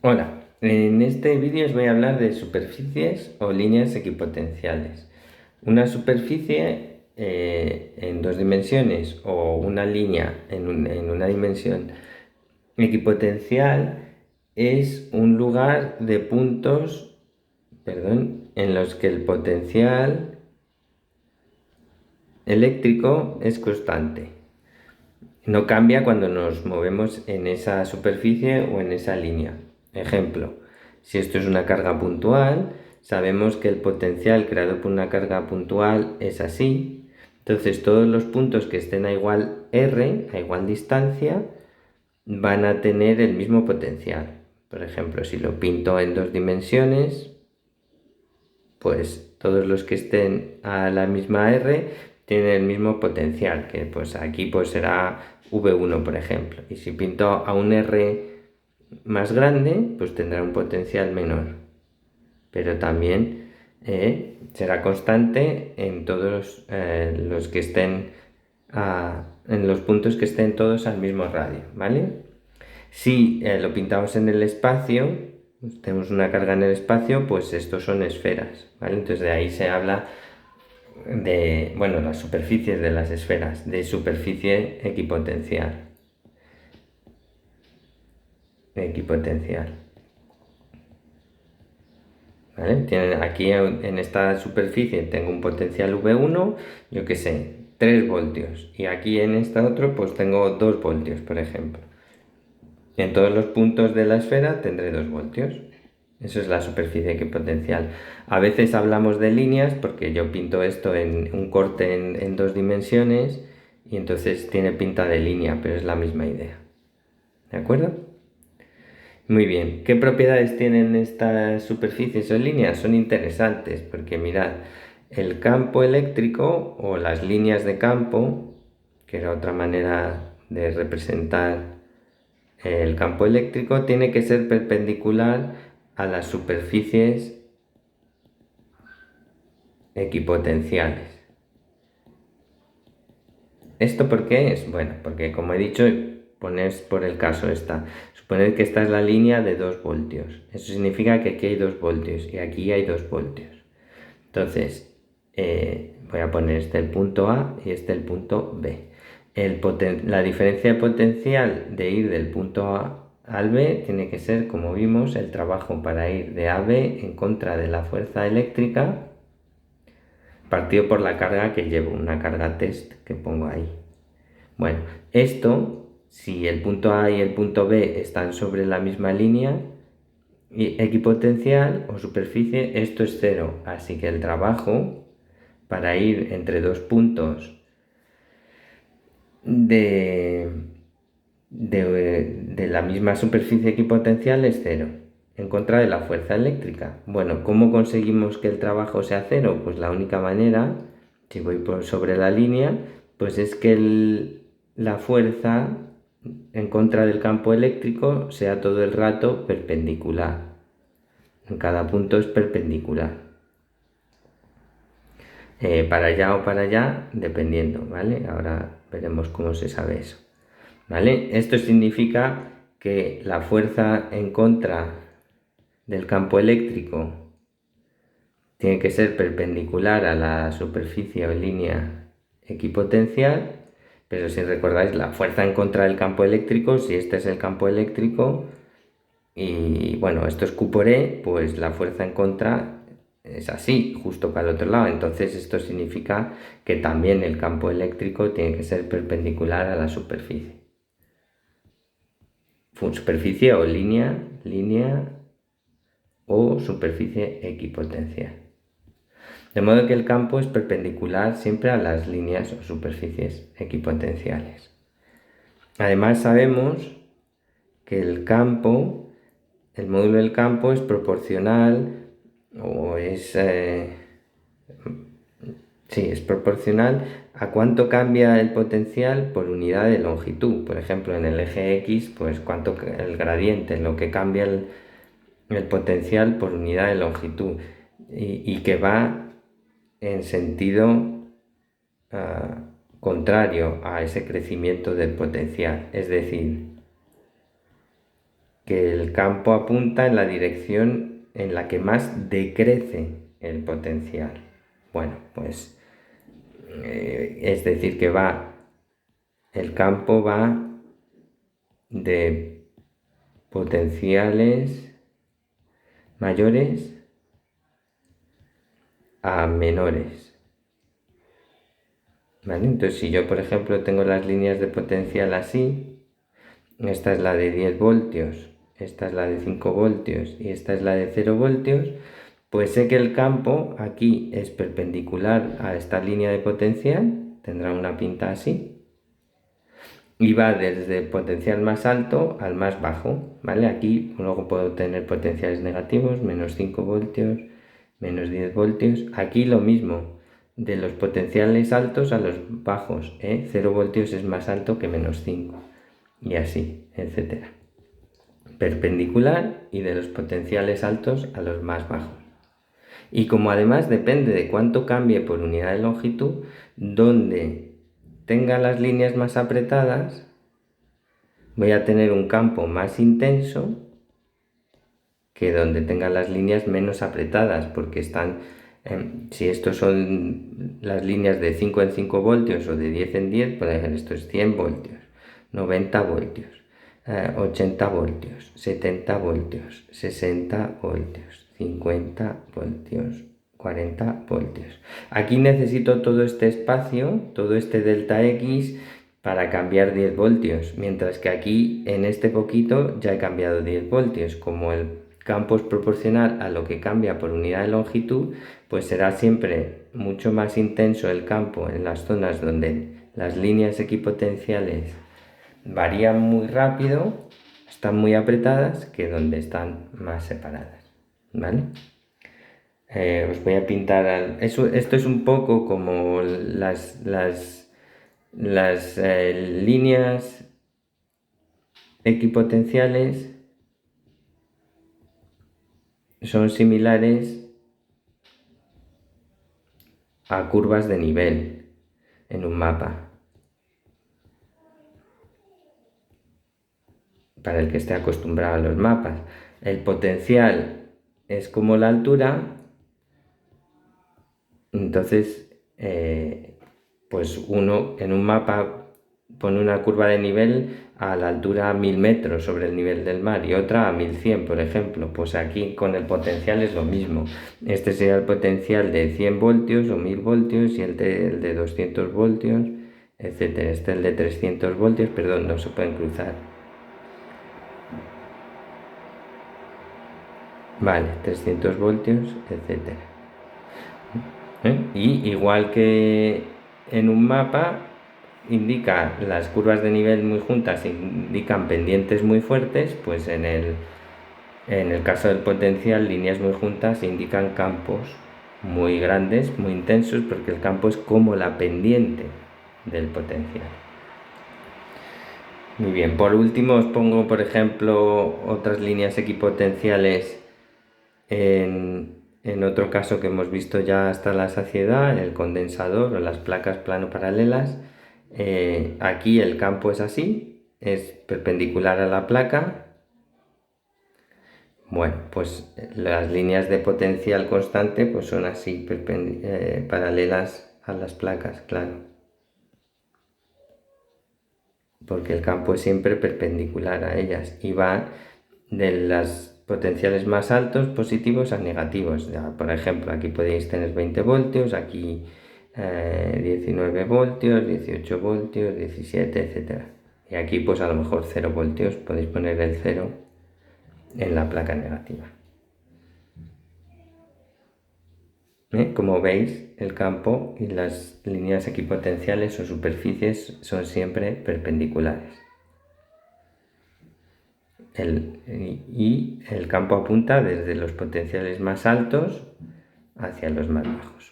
Hola, en este vídeo os voy a hablar de superficies o líneas equipotenciales. Una superficie en dos dimensiones o una línea en una dimensión equipotencial es un lugar de puntos, en los que el potencial eléctrico es constante. No cambia cuando nos movemos en esa superficie o en esa línea. Ejemplo, si esto es una carga puntual, sabemos que el potencial creado por una carga puntual es así. Entonces todos los puntos que estén a igual R, a igual distancia, van a tener el mismo potencial. Por ejemplo, si lo pinto en dos dimensiones, pues todos los que estén a la misma R tienen el mismo potencial, que pues aquí pues será V1, por ejemplo. Y si pinto a un R más grande, pues tendrá un potencial menor. Pero también será constante en todos los que estén en los puntos que estén todos al mismo radio, ¿vale? Si lo pintamos en el espacio, tenemos una carga en el espacio, pues estos son esferas, ¿vale? Entonces de ahí se habla de, bueno, las superficies de las esferas, de superficie equipotencial. Equipotencial. ¿Vale? Aquí en esta superficie tengo un potencial V1, yo que sé, 3 voltios. Y aquí en esta otra pues tengo 2 voltios, por ejemplo. En todos los puntos de la esfera tendré 2 voltios. Eso es la superficie equipotencial. A veces hablamos de líneas porque yo pinto esto en un corte en dos dimensiones y entonces tiene pinta de línea, pero es la misma idea. ¿De acuerdo? Muy bien. ¿Qué propiedades tienen estas superficies o líneas? Son interesantes porque mirad, el campo eléctrico o las líneas de campo, que era otra manera de representar el campo eléctrico, tiene que ser perpendicular a las superficies equipotenciales. ¿Esto por qué es? Bueno, porque como he dicho, pones por el caso esta. Suponed que esta es la línea de 2 voltios. Eso significa que aquí hay 2 voltios y aquí hay 2 voltios. Entonces, voy a poner este el punto A y este el punto B. La diferencia de potencial de ir del punto A al B tiene que ser, como vimos, el trabajo para ir de A a B en contra de la fuerza eléctrica partido por la carga que llevo, una carga test que pongo ahí. Bueno, esto, si el punto A y el punto B están sobre la misma línea equipotencial o superficie, esto es cero. Así que el trabajo para ir entre dos puntos de la misma superficie equipotencial es cero, en contra de la fuerza eléctrica. Bueno, ¿cómo conseguimos que el trabajo sea cero? Pues la única manera, si voy sobre la línea, pues es que la fuerza en contra del campo eléctrico sea todo el rato perpendicular. En cada punto es perpendicular. Para allá o para allá, dependiendo, ¿vale? Ahora veremos cómo se sabe eso. ¿Vale? Esto significa que la fuerza en contra del campo eléctrico tiene que ser perpendicular a la superficie o línea equipotencial, pero si recordáis, la fuerza en contra del campo eléctrico, si este es el campo eléctrico y bueno, esto es Q por E, pues la fuerza en contra es así, justo para el otro lado. Entonces esto significa que también el campo eléctrico tiene que ser perpendicular a la superficie. Superficie o línea o superficie equipotencial. De modo que el campo es perpendicular siempre a las líneas o superficies equipotenciales. Además sabemos que el módulo del campo es proporcional o es proporcional a cuánto cambia el potencial por unidad de longitud. Por ejemplo, en el eje X, pues cuánto el gradiente, lo que cambia el potencial por unidad de longitud y que va en sentido contrario a ese crecimiento del potencial. Es decir, que el campo apunta en la dirección en la que más decrece el potencial. Bueno, pues es decir que el campo va de potenciales mayores a menores. ¿Vale? Entonces, si yo, por ejemplo, tengo las líneas de potencial así, esta es la de 10 voltios, esta es la de 5 voltios y esta es la de 0 voltios, pues sé que el campo aquí es perpendicular a esta línea de potencial, tendrá una pinta así, y va desde el potencial más alto al más bajo, ¿vale? Aquí luego puedo tener potenciales negativos, menos 5 voltios, menos 10 voltios. Aquí lo mismo, de los potenciales altos a los bajos, 0 voltios es más alto que menos 5, y así, etcétera. Perpendicular y de los potenciales altos a los más bajos. Y como además depende de cuánto cambie por unidad de longitud, donde tenga las líneas más apretadas, voy a tener un campo más intenso que donde tenga las líneas menos apretadas, porque están, si estos son las líneas de 5 en 5 voltios o de 10 en 10, por ejemplo, esto es 100 voltios, 90 voltios, 80 voltios, 70 voltios, 60 voltios, 50 voltios, 40 voltios. Aquí necesito todo este espacio, todo este delta X, para cambiar 10 voltios, mientras que aquí en este poquito ya he cambiado 10 voltios. Como el campo es proporcional a lo que cambia por unidad de longitud, pues será siempre mucho más intenso el campo en las zonas donde las líneas equipotenciales varían muy rápido, están muy apretadas, que donde están más separadas, ¿vale? Os voy a pintar esto es un poco como las líneas equipotenciales son similares a curvas de nivel en un mapa. Para el que esté acostumbrado a los mapas, el potencial es como la altura, entonces pues uno en un mapa pone una curva de nivel a la altura 1000 metros sobre el nivel del mar y otra a 1100, por ejemplo. Pues aquí con el potencial es lo mismo. Este sería el potencial de 100 voltios o 1000 voltios y el de 200 voltios, etcétera. Este es el de 300 voltios, perdón, no se pueden cruzar. Vale, 300 voltios, etcétera. Y igual que en un mapa, indica las curvas de nivel muy juntas, indican pendientes muy fuertes, pues en el caso del potencial, líneas muy juntas indican campos muy grandes, muy intensos, porque el campo es como la pendiente del potencial. Muy bien, por último os pongo, por ejemplo, otras líneas equipotenciales en otro caso que hemos visto ya hasta la saciedad, el condensador o las placas plano-paralelas. Aquí el campo es así, es perpendicular a la placa. Bueno, pues las líneas de potencial constante pues son así, paralelas a las placas, claro. Porque el campo es siempre perpendicular a ellas y va de las potenciales más altos positivos a negativos. Ya, por ejemplo, aquí podéis tener 20 voltios, aquí 19 voltios, 18 voltios, 17, etc. Y aquí pues a lo mejor 0 voltios, podéis poner el 0 en la placa negativa. Como veis, el campo y las líneas equipotenciales o superficies son siempre perpendiculares. Y el campo apunta desde los potenciales más altos hacia los más bajos.